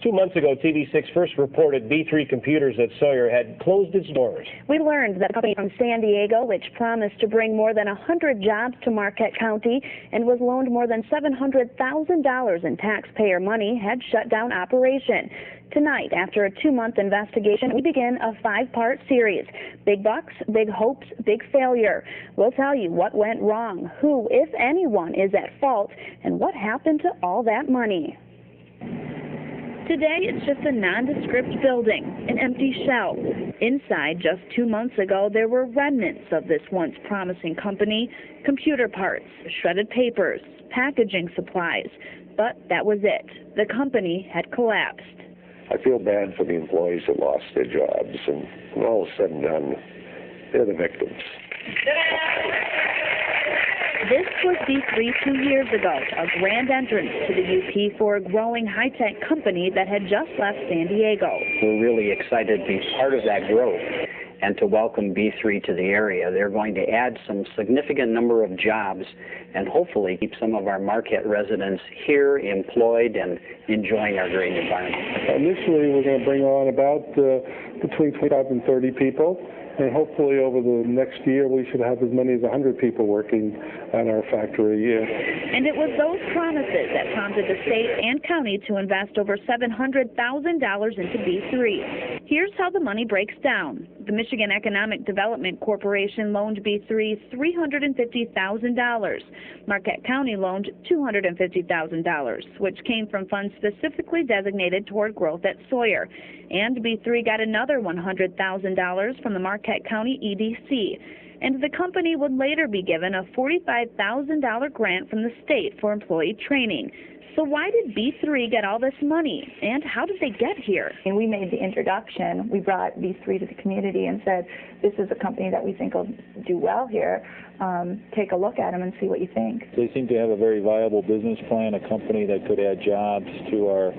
2 months ago, TV6 first reported B3 Computers at Sawyer had closed its doors. We learned that a company from San Diego, which promised to bring more than 100 jobs to Marquette County and was loaned more than $700,000 in taxpayer money, had shut down operation. Tonight, after a 2-month investigation, we begin a 5-part series. Big bucks, big hopes, big failure. We'll tell you what went wrong, who, if anyone, is at fault, and what happened to all that money. Today, it's just a nondescript building, an empty shell. Inside, just 2 months ago, there were remnants of this once promising company: computer parts, shredded papers, packaging supplies. But that was it. The company had collapsed. I feel bad for the employees that lost their jobs, and when all is said and done, they're the victims. This was B3 2 years ago, a grand entrance to the UP for a growing high-tech company that had just left San Diego. We're really excited to be part of that growth and to welcome B3 to the area. They're going to add some significant number of jobs and hopefully keep some of our Marquette residents here employed and enjoying our great environment. Initially, we're going to bring on about between 25 and 30 people. And hopefully over the next year, we should have as many as 100 people working on our factory a year. And it was those promises that prompted the state and county to invest over $700,000 into B3. Here's how the money breaks down. The Michigan Economic Development Corporation loaned B3 $350,000. Marquette County loaned $250,000, which came from funds specifically designated toward growth at Sawyer. And B3 got another $100,000 from the Marquette County EDC. And the company would later be given a $45,000 grant from the state for employee training. So why did B3 get all this money, and how did they get here? And we made the introduction. We brought B3 to the community and said, this is a company that we think will do well here. Take a look at them and see what you think. They seem to have a very viable business plan, a company that could add jobs to our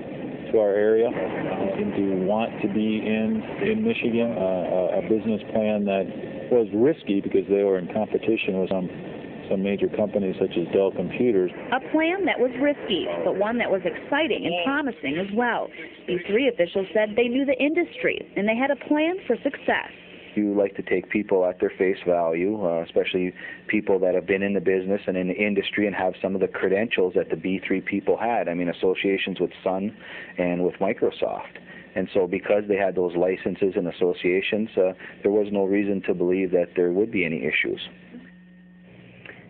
area. They seem to want to be in Michigan, a business plan that was risky because they were in competition with some major companies such as Dell Computers. A plan that was risky, but one that was exciting and promising as well. B3 officials said they knew the industry and they had a plan for success. You like to take people at their face value, especially people that have been in the business and in the industry and have some of the credentials that the B3 people had. I mean, associations with Sun and with Microsoft. And so because they had those licenses and associations, there was no reason to believe that there would be any issues.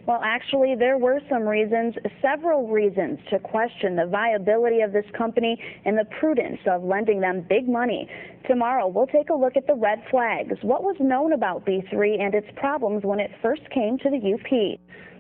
Well, actually, there were some reasons, several reasons, to question the viability of this company and the prudence of lending them big money. Tomorrow, we'll take a look at the red flags, what was known about B3 and its problems when it first came to the UP.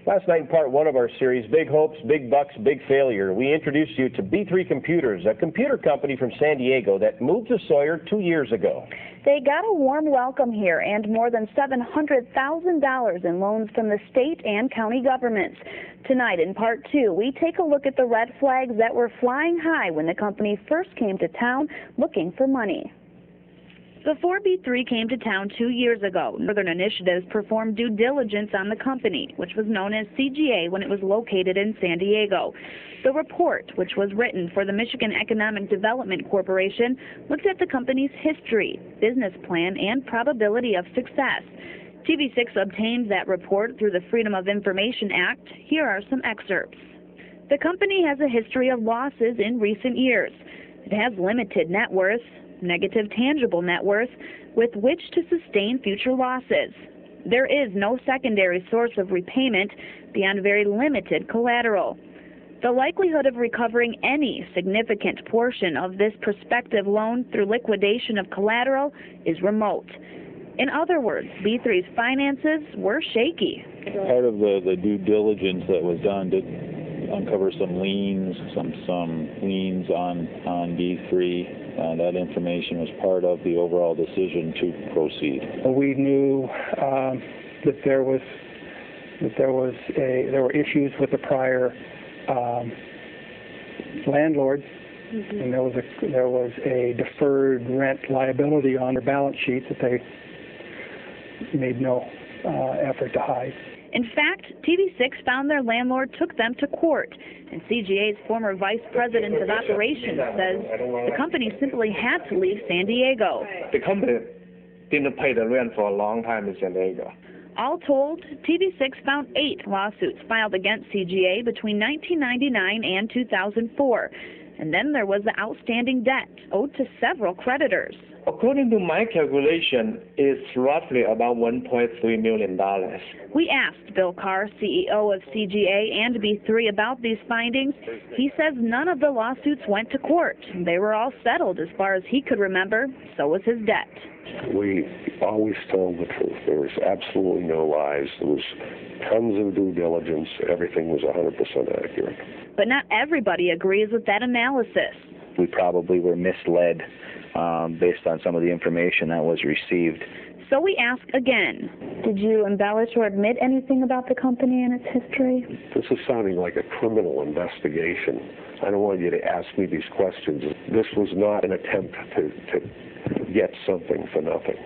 Last night in part 1 of our series, Big Hopes, Big Bucks, Big Failure, we introduced you to B3 Computers, a computer company from San Diego that moved to Sawyer 2 years ago. They got a warm welcome here and more than $700,000 in loans from the state and county governments. Tonight in part 2, we take a look at the red flags that were flying high when the company first came to town looking for money. Before B3 came to town 2 years ago, Northern Initiatives performed due diligence on the company, which was known as CGA when it was located in San Diego. The report, which was written for the Michigan Economic Development Corporation, looked at the company's history, business plan, and probability of success. TV6 obtained that report through the Freedom of Information Act. Here are some excerpts. The company has a history of losses in recent years. It has limited net worth, negative tangible net worth, with which to sustain future losses. There is no secondary source of repayment beyond very limited collateral. The likelihood of recovering any significant portion of this prospective loan through liquidation of collateral is remote. In other words, B3's finances were shaky. Part of the due diligence that was done did uncover some liens, some liens on B3. That information was part of the overall decision to proceed. We knew that there were issues with the prior landlords, and there was a deferred rent liability on their balance sheet that they made no effort to hide. In fact, TV6 found their landlord took them to court, and CGA's former vice president of operations says the company simply had to leave San Diego. The company didn't pay the rent for a long time in San Diego. All told, TV6 found 8 lawsuits filed against CGA between 1999 and 2004. And then there was the outstanding debt owed to several creditors. According to my calculation, it's roughly about $1.3 million. We asked Bill Carr, CEO of CGA and B3, about these findings. He says none of the lawsuits went to court. They were all settled as far as he could remember. So was his debt. We always told the truth. There was absolutely no lies. There was tons of due diligence. Everything was 100% accurate. But not everybody agrees with that analysis. We probably were misled based on some of the information that was received. So we ask again, did you embellish or admit anything about the company and its history? This is sounding like a criminal investigation. I don't want you to ask me these questions. This was not an attempt to get something for nothing.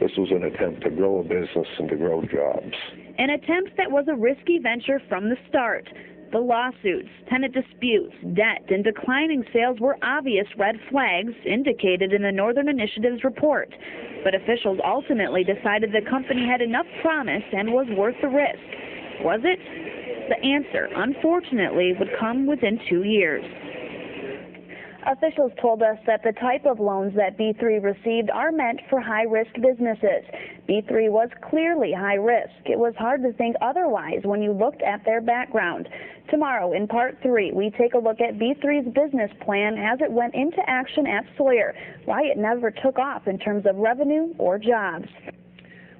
This was an attempt to grow a business and to grow jobs. An attempt that was a risky venture from the start. The lawsuits, tenant disputes, debt, and declining sales were obvious red flags indicated in the Northern Initiative's report. But officials ultimately decided the company had enough promise and was worth the risk. Was it? The answer, unfortunately, would come within 2 years. Officials told us that the type of loans that B3 received are meant for high-risk businesses. B3 was clearly high risk. It was hard to think otherwise when you looked at their background. Tomorrow, in Part 3, we take a look at B3's business plan as it went into action at Sawyer, why it never took off in terms of revenue or jobs.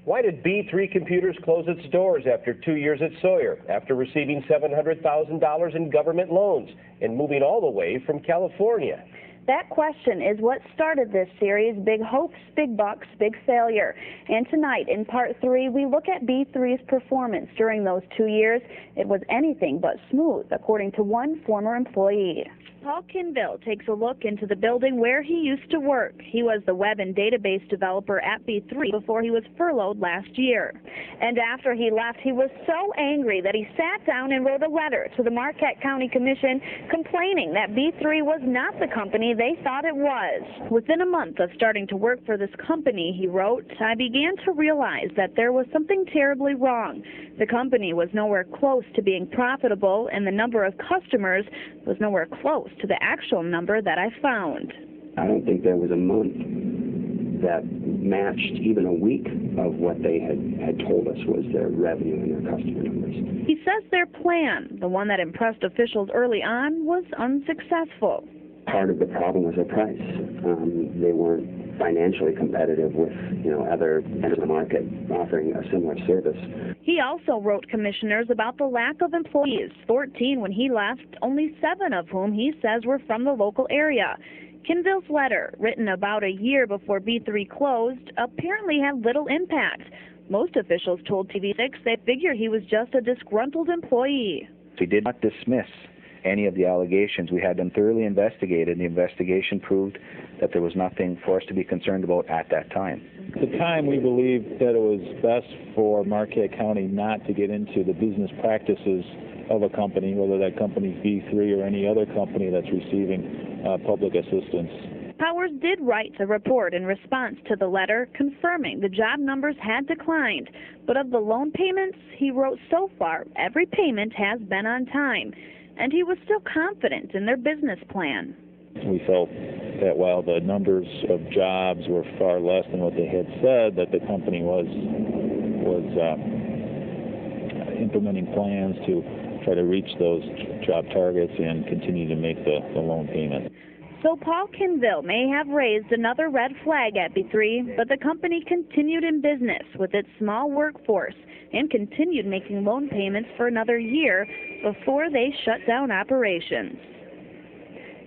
Why did B3 Computers close its doors after 2 years at Sawyer, after receiving $700,000 in government loans and moving all the way from California? That question is what started this series, Big Hopes, Big Bucks, Big Failure. And tonight, in Part 3, we look at B3's performance during those 2 years. It was anything but smooth, according to one former employee. Paul Kinville takes a look into the building where he used to work. He was the web and database developer at B3 before he was furloughed last year. And after he left, he was so angry that he sat down and wrote a letter to the Marquette County Commission complaining that B3 was not the company they thought it was. Within a month of starting to work for this company, he wrote, I began to realize that there was something terribly wrong. The company was nowhere close to being profitable, and the number of customers was nowhere close to the actual number that I found. I don't think there was a month that matched even a week of what they had told us was their revenue and their customer numbers. He says their plan, the one that impressed officials early on, was unsuccessful. Part of the problem was their price. They weren't financially competitive with, other ends of the market offering a similar service. He also wrote commissioners about the lack of employees, 14 when he left, only 7 of whom he says were from the local area. Kinville's letter, written about a year before B3 closed, apparently had little impact. Most officials told TV6 they figured he was just a disgruntled employee. We did not dismiss any of the allegations. We had them thoroughly investigated, and the investigation proved that there was nothing for us to be concerned about at that time. At the time, we believed that it was best for Marquette County not to get into the business practices of a company, whether that company is B3 or any other company that's receiving public assistance. Powers did write a report in response to the letter confirming the job numbers had declined. But of the loan payments, he wrote so far, every payment has been on time. And he was still confident in their business plan. We felt that while the numbers of jobs were far less than what they had said, that the company was implementing plans to try to reach those job targets and continue to make the loan payment. So Paul Kinville may have raised another red flag at B3, but the company continued in business with its small workforce and continued making loan payments for another year before they shut down operations.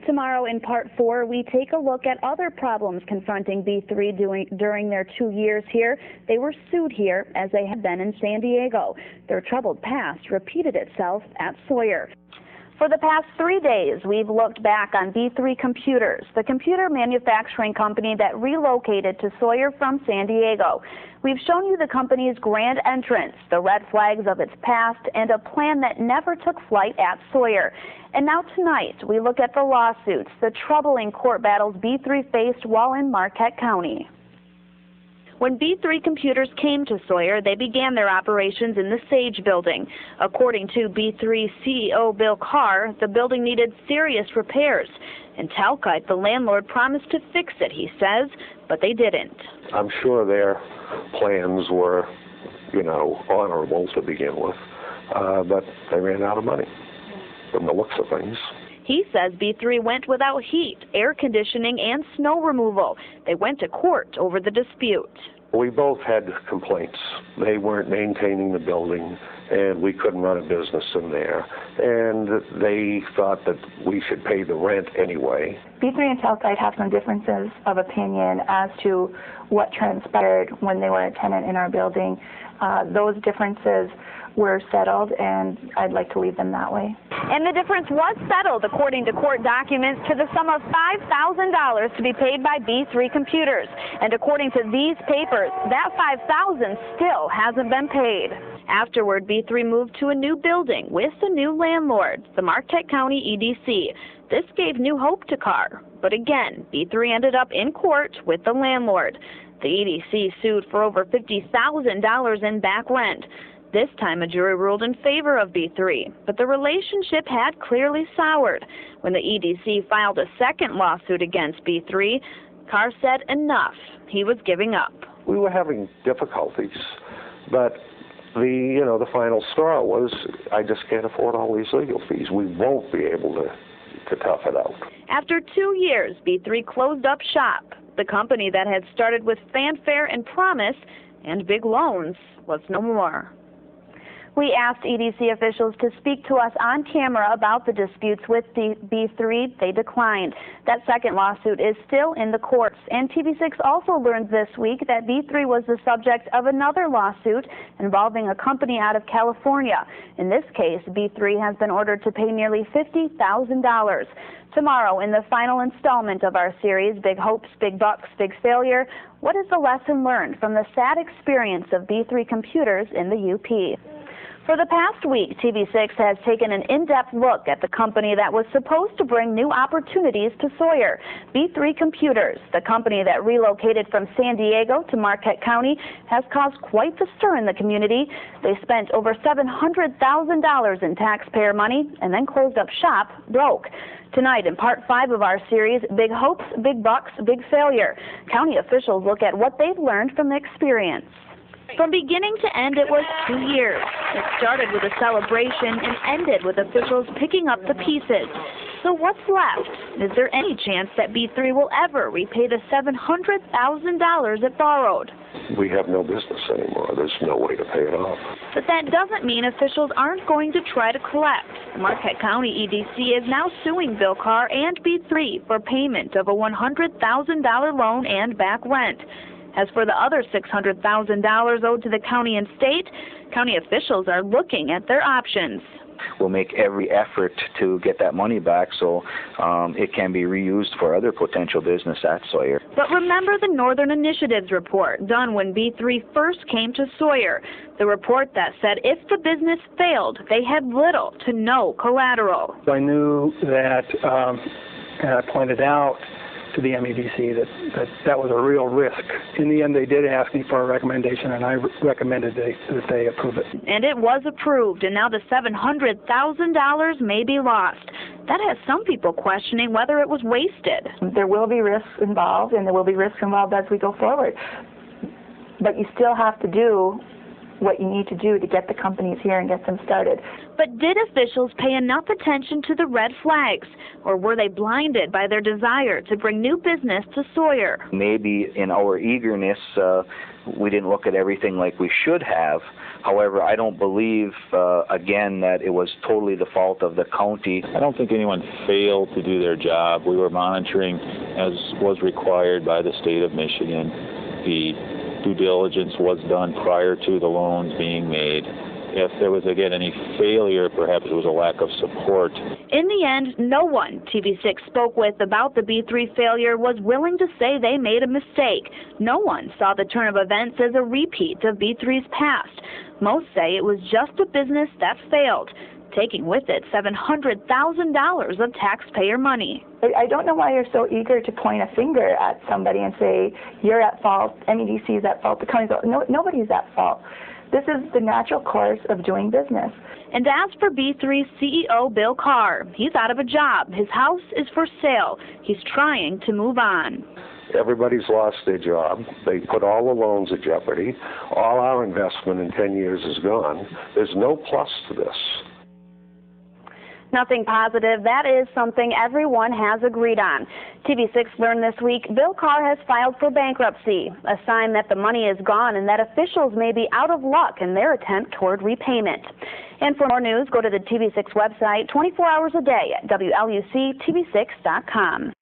Tomorrow in Part 4, we take a look at other problems confronting B3 during their 2 years here. They were sued here as they had been in San Diego. Their troubled past repeated itself at Sawyer. For the past 3 days, we've looked back on B3 Computers, the computer manufacturing company that relocated to Sawyer from San Diego. We've shown you the company's grand entrance, the red flags of its past, and a plan that never took flight at Sawyer. And now tonight, we look at the lawsuits, the troubling court battles B3 faced while in Marquette County. When B3 Computers came to Sawyer, they began their operations in the Sage building. According to B3 CEO Bill Carr, the building needed serious repairs. In Talcott, the landlord promised to fix it, he says, but they didn't. I'm sure their plans were, honorable to begin with, but they ran out of money from the looks of things. He says B3 went without heat, air conditioning, and snow removal. They went to court over the dispute. We both had complaints. They weren't maintaining the building, and we couldn't run a business in there. And they thought that we should pay the rent anyway. B3 and Talcott have some differences of opinion as to what transpired when they were a tenant in our building. Those differences were settled, and I'd like to leave them that way. And the difference was settled, according to court documents, to the sum of $5,000 to be paid by B3 Computers. And according to these papers, that $5,000 still hasn't been paid. Afterward, B3 moved to a new building with a new landlord, the Marquette County EDC. This gave new hope to Carr. But again, B3 ended up in court with the landlord. The EDC sued for over $50,000 in back rent. This time, a jury ruled in favor of B3, but the relationship had clearly soured. When the EDC filed a second lawsuit against B3, Carr said enough. He was giving up. We were having difficulties, but the final straw was, I just can't afford all these legal fees. We won't be able to tough it out. After 2 years, B3 closed up shop. The company that had started with fanfare and promise and big loans was no more. We asked EDC officials to speak to us on camera about the disputes with B3. They declined. That second lawsuit is still in the courts. And TV6 also learned this week that B3 was the subject of another lawsuit involving a company out of California. In this case, B3 has been ordered to pay nearly $50,000. Tomorrow, in the final installment of our series, Big Hopes, Big Bucks, Big Failure, what is the lesson learned from the sad experience of B3 Computers in the UP? For the past week, TV6 has taken an in-depth look at the company that was supposed to bring new opportunities to Sawyer. B3 Computers, the company that relocated from San Diego to Marquette County, has caused quite the stir in the community. They spent over $700,000 in taxpayer money and then closed up shop broke. Tonight, in Part 5 of our series, Big Hopes, Big Bucks, Big Failure, county officials look at what they've learned from the experience. From beginning to end, it was 2 years. It started with a celebration and ended with officials picking up the pieces. So what's left? Is there any chance that B3 will ever repay the $700,000 it borrowed? We have no business anymore. There's no way to pay it off. But that doesn't mean officials aren't going to try to collect. The Marquette County EDC is now suing Bill Carr and B3 for payment of a $100,000 loan and back rent. As for the other $600,000 owed to the county and state, county officials are looking at their options. We'll make every effort to get that money back so it can be reused for other potential business at Sawyer. But remember the Northern Initiatives report done when B3 first came to Sawyer, the report that said if the business failed, they had little to no collateral. I knew that, and I pointed out to the MEDC that was a real risk. In the end, they did ask me for a recommendation, and I recommended that they approve it. And it was approved, and now the $700,000 may be lost. That has some people questioning whether it was wasted. There will be risks involved, and there will be risks involved as we go forward. But you still have to do what you need to do to get the companies here and get them started. But did officials pay enough attention to the red flags, or were they blinded by their desire to bring new business to Sawyer? Maybe in our eagerness, we didn't look at everything like we should have. However, I don't believe, again, that it was totally the fault of the county. I don't think anyone failed to do their job. We were monitoring as was required by the state of Michigan. The due diligence was done prior to the loans being made, if there was, again, any failure, perhaps it was a lack of support. In the end, no one TV6 spoke with about the B3 failure was willing to say they made a mistake. No one saw the turn of events as a repeat of B3's past. Most say it was just a business that failed, taking with it $700,000 of taxpayer money. I don't know why you're so eager to point a finger at somebody and say, you're at fault, MEDC is at fault, the county's at fault. No, nobody's at fault. This is the natural course of doing business. And as for B3's CEO, Bill Carr, he's out of a job. His house is for sale. He's trying to move on. Everybody's lost their job. They put all the loans at jeopardy. All our investment in 10 years is gone. There's no plus to this. Nothing positive. That is something everyone has agreed on. TV6 learned this week Bill Carr has filed for bankruptcy, a sign that the money is gone and that officials may be out of luck in their attempt toward repayment. And for more news, go to the TV6 website 24 hours a day at WLUCTV6.com.